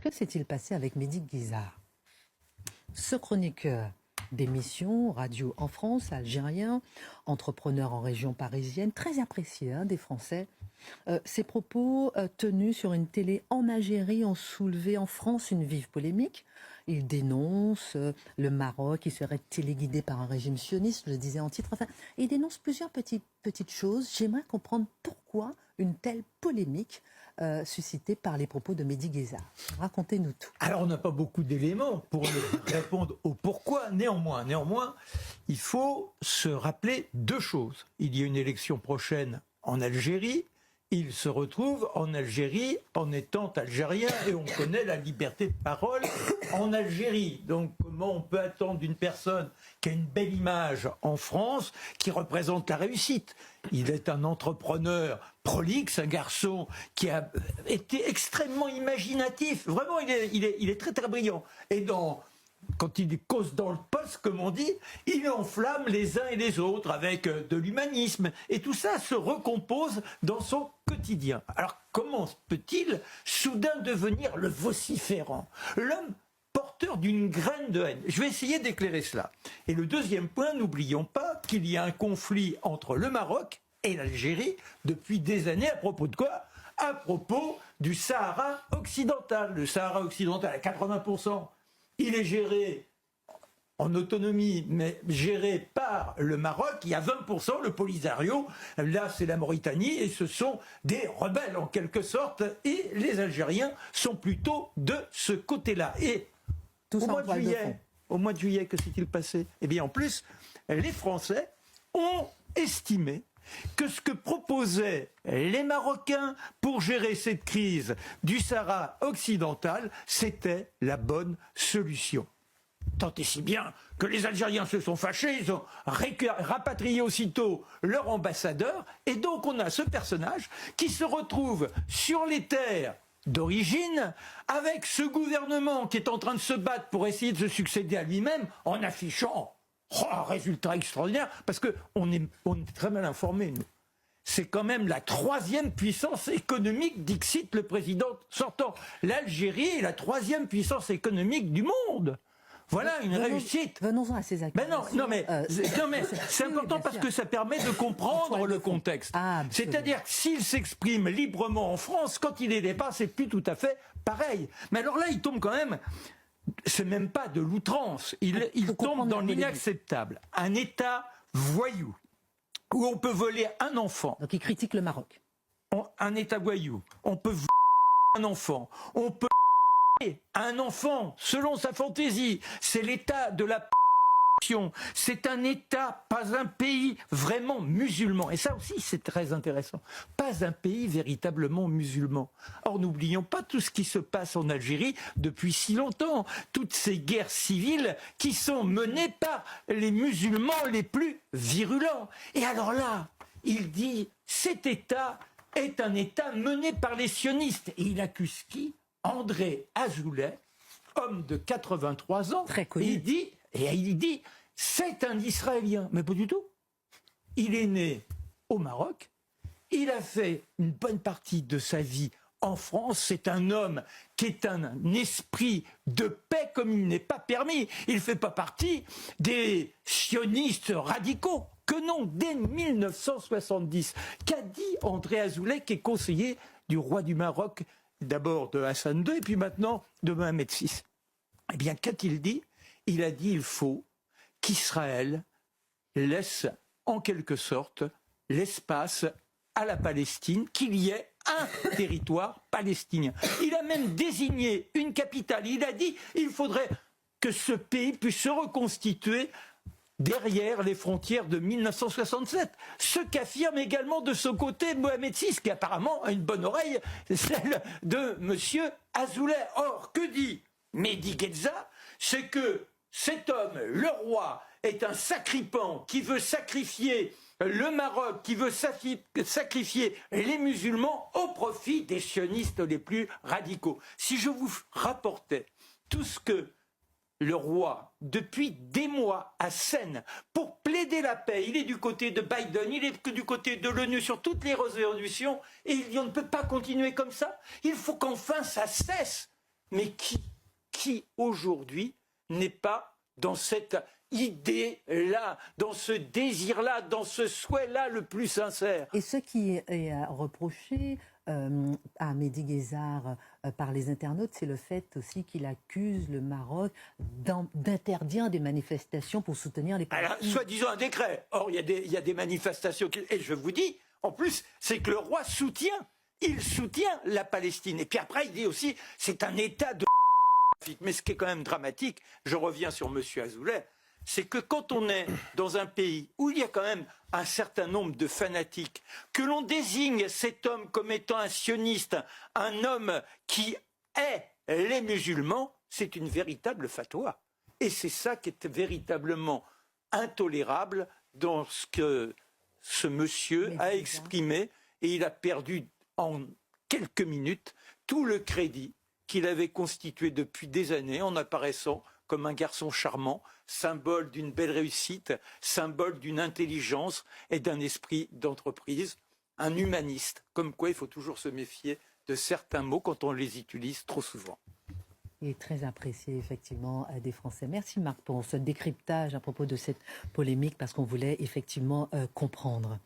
Que s'est-il passé avec Mehdi Guizar? Ce chroniqueur d'émissions radio en France, algérien, entrepreneur en région parisienne, très apprécié des Français. Ses propos tenus sur une télé en Algérie ont soulevé en France une vive polémique. Il dénonce le Maroc qui serait téléguidé par un régime sioniste, je le disais en titre. Enfin, il dénonce plusieurs petites choses. J'aimerais comprendre pourquoi une telle polémique suscitée par les propos de Mehdi Guizar. Racontez-nous tout. Alors, on n'a pas beaucoup d'éléments pour répondre au pourquoi. Néanmoins, il faut se rappeler deux choses. Il y a une élection prochaine en Algérie. Il se retrouve en Algérie en étant algérien et on connaît la liberté de parole en Algérie. Donc comment on peut attendre d'une personne qui a une belle image en France, qui représente la réussite? Il est un entrepreneur prolixe, un garçon qui a été extrêmement imaginatif. Vraiment, il est très très brillant. Et quand il cause dans le poste, comme on dit, il enflamme les uns et les autres avec de l'humanisme. Et tout ça se recompose dans son quotidien. Alors comment peut-il soudain devenir le vociférant, l'homme porteur d'une graine de haine? Je vais essayer d'éclairer cela. Et le deuxième point, n'oublions pas qu'il y a un conflit entre le Maroc et l'Algérie depuis des années. À propos de quoi? À propos du Sahara occidental. Le Sahara occidental à 80%. Il est géré en autonomie, mais géré par le Maroc. Il y a 20%, le Polisario. Là, c'est la Mauritanie, et ce sont des rebelles, en quelque sorte. Et les Algériens sont plutôt de ce côté-là. Et au mois de juillet, que s'est-il passé? Eh bien, en plus, les Français ont estimé que ce que proposaient les Marocains pour gérer cette crise du Sahara occidental, c'était la bonne solution. Tant et si bien que les Algériens se sont fâchés, ils ont rapatrié aussitôt leur ambassadeur, et donc on a ce personnage qui se retrouve sur les terres d'origine, avec ce gouvernement qui est en train de se battre pour essayer de se succéder à lui-même, en affichant un résultat extraordinaire, parce qu'on est très mal informés, nous. C'est quand même la troisième puissance économique, dixit le président sortant. L'Algérie est la troisième puissance économique du monde. Voilà une réussite. Venons-en à ces accusations. Non, mais c'est important parce que ça permet de comprendre le contexte. C'est-à-dire que s'il s'exprime librement en France, quand il est dépassé, c'est plus tout à fait pareil. Mais alors là, il tombe quand même. C'est même pas de l'outrance. Il tombe dans l'inacceptable. Un État voyou, où on peut voler un enfant. Donc il critique le Maroc. Un État voyou. On peut voler un enfant. On peut un enfant selon sa fantaisie. C'est l'État de la c'est un État, pas un pays vraiment musulman. Et ça aussi, c'est très intéressant. Pas un pays véritablement musulman. Or, n'oublions pas tout ce qui se passe en Algérie depuis si longtemps. Toutes ces guerres civiles qui sont menées par les musulmans les plus virulents. Et alors là, il dit, cet État est un État mené par les sionistes. Et il accuse qui? André Azoulay, homme de 83 ans. Très connu. Il dit, c'est un Israélien. Mais pas du tout. Il est né au Maroc. Il a fait une bonne partie de sa vie en France. C'est un homme qui est un esprit de paix comme il n'est pas permis. Il ne fait pas partie des sionistes radicaux. Que non, dès 1970. Qu'a dit André Azoulay, qui est conseiller du roi du Maroc, d'abord de Hassan II et puis maintenant de Mohamed VI? Eh bien, qu'a-t-il dit? Il a dit il faut qu'Israël laisse en quelque sorte l'espace à la Palestine, qu'il y ait un territoire palestinien. Il a même désigné une capitale. Il a dit il faudrait que ce pays puisse se reconstituer derrière les frontières de 1967. Ce qu'affirme également de son côté Mohamed VI, qui apparemment a une bonne oreille, celle de M. Azoulay. Or, que dit Mehdi Guizar? C'est que cet homme, le roi, est un sacripant qui veut sacrifier le Maroc, qui veut sacrifier les musulmans au profit des sionistes les plus radicaux. Si je vous rapportais tout ce que le roi, depuis des mois, assène pour plaider la paix, il est du côté de Biden, il est du côté de l'ONU sur toutes les résolutions, et il dit on ne peut pas continuer comme ça, il faut qu'enfin ça cesse. Mais qui aujourd'hui n'est pas dans cette idée-là, dans ce désir-là, dans ce souhait-là le plus sincère? Et ce qui est reproché à Mehdi Guezar par les internautes, c'est le fait aussi qu'il accuse le Maroc d'interdire des manifestations pour soutenir les Alors, Palestiniens. soi-disant un décret. Or, il y a des manifestations. Et je vous dis, en plus, c'est que le roi il soutient la Palestine. Et puis après, il dit aussi, c'est un état de... Mais ce qui est quand même dramatique, je reviens sur M. Azoulay, c'est que quand on est dans un pays où il y a quand même un certain nombre de fanatiques, que l'on désigne cet homme comme étant un sioniste, un homme qui hait les musulmans, c'est une véritable fatwa. Et c'est ça qui est véritablement intolérable dans ce que ce monsieur a exprimé, et il a perdu en quelques minutes tout le crédit qu'il avait constitué depuis des années en apparaissant comme un garçon charmant, symbole d'une belle réussite, symbole d'une intelligence et d'un esprit d'entreprise, un humaniste, comme quoi il faut toujours se méfier de certains mots quand on les utilise trop souvent. Il est très apprécié effectivement des Français. Merci Marc pour ce décryptage à propos de cette polémique parce qu'on voulait effectivement comprendre.